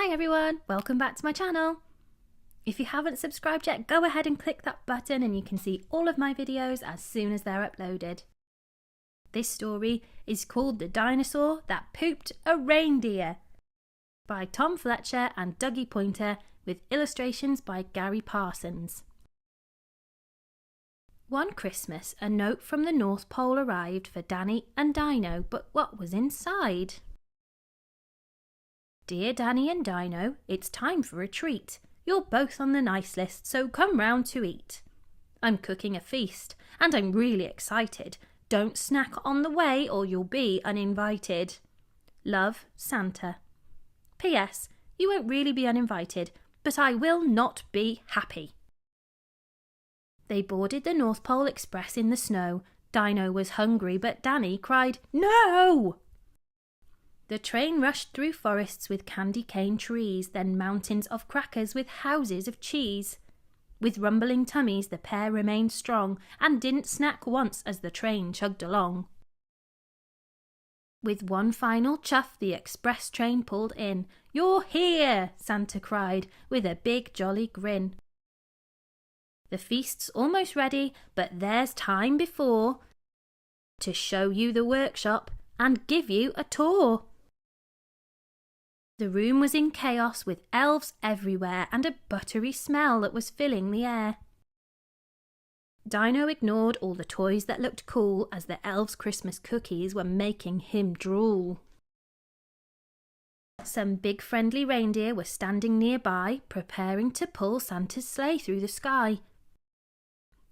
Hi everyone, welcome back to my channel. If you haven't subscribed yet, go ahead and click that button and you can see all of my videos as soon as they're uploaded. This story is called The Dinosaur That Pooped a Reindeer by Tom Fletcher and Dougie Pointer with illustrations by Gary Parsons. One Christmas, a note from the North Pole arrived for Danny and Dino, but what was inside? Dear Danny and Dino, it's time for a treat. You're both on the nice list, so come round to eat. I'm cooking a feast, and I'm really excited. Don't snack on the way or you'll be uninvited. Love, Santa. P.S. You won't really be uninvited, but I will not be happy. They boarded the North Pole Express in the snow. Dino was hungry, but Danny cried, "No!" The train rushed through forests with candy cane trees, then mountains of crackers with houses of cheese. With rumbling tummies, the pair remained strong and didn't snack once as the train chugged along. With one final chuff, the express train pulled in. "You're here!" Santa cried with a big jolly grin. The feast's almost ready, but there's time before to show you the workshop and give you a tour. The room was in chaos with elves everywhere and a buttery smell that was filling the air. Dino ignored all the toys that looked cool as the elves' Christmas cookies were making him drool. Some big friendly reindeer were standing nearby, preparing to pull Santa's sleigh through the sky.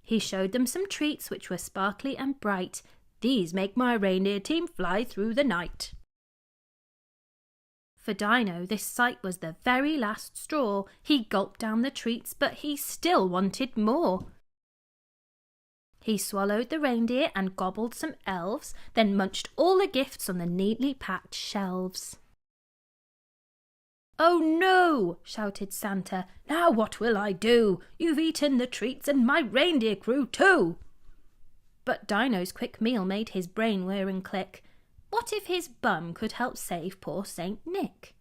He showed them some treats which were sparkly and bright. "These make my reindeer team fly through the night." For Dino, this sight was the very last straw. He gulped down the treats, but he still wanted more. He swallowed the reindeer and gobbled some elves, then munched all the gifts on the neatly packed shelves. "Oh no!" shouted Santa. "Now what will I do? You've eaten the treats and my reindeer crew too!" But Dino's quick meal made his brain whir and click. What if his bum could help save poor Saint Nick?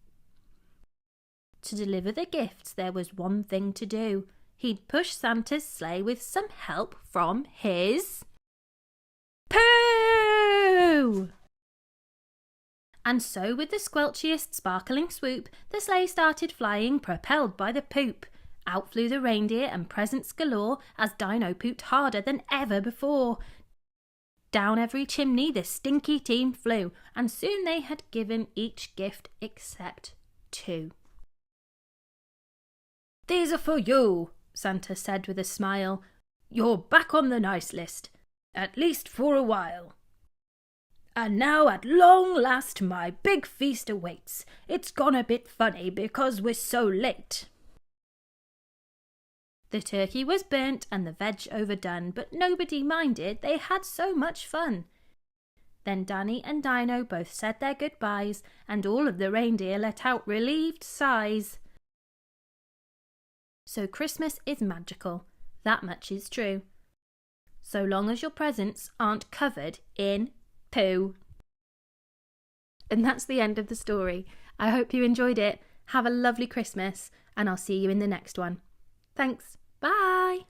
To deliver the gifts, there was one thing to do. He'd push Santa's sleigh with some help from his poo! And so, with the squelchiest sparkling swoop, the sleigh started flying, propelled by the poop. Out flew the reindeer and presents galore as Dino pooped harder than ever before. Down every chimney the stinky team flew, and soon they had given each gift except two. "These are for you," Santa said with a smile. "You're back on the nice list, at least for a while. And now at long last my big feast awaits. It's gone a bit funny because we're so late." The turkey was burnt and the veg overdone, but nobody minded, they had so much fun. Then Danny and Dino both said their goodbyes, and all of the reindeer let out relieved sighs. So Christmas is magical, that much is true. So long as your presents aren't covered in poo. And that's the end of the story. I hope you enjoyed it. Have a lovely Christmas, and I'll see you in the next one. Thanks. Bye!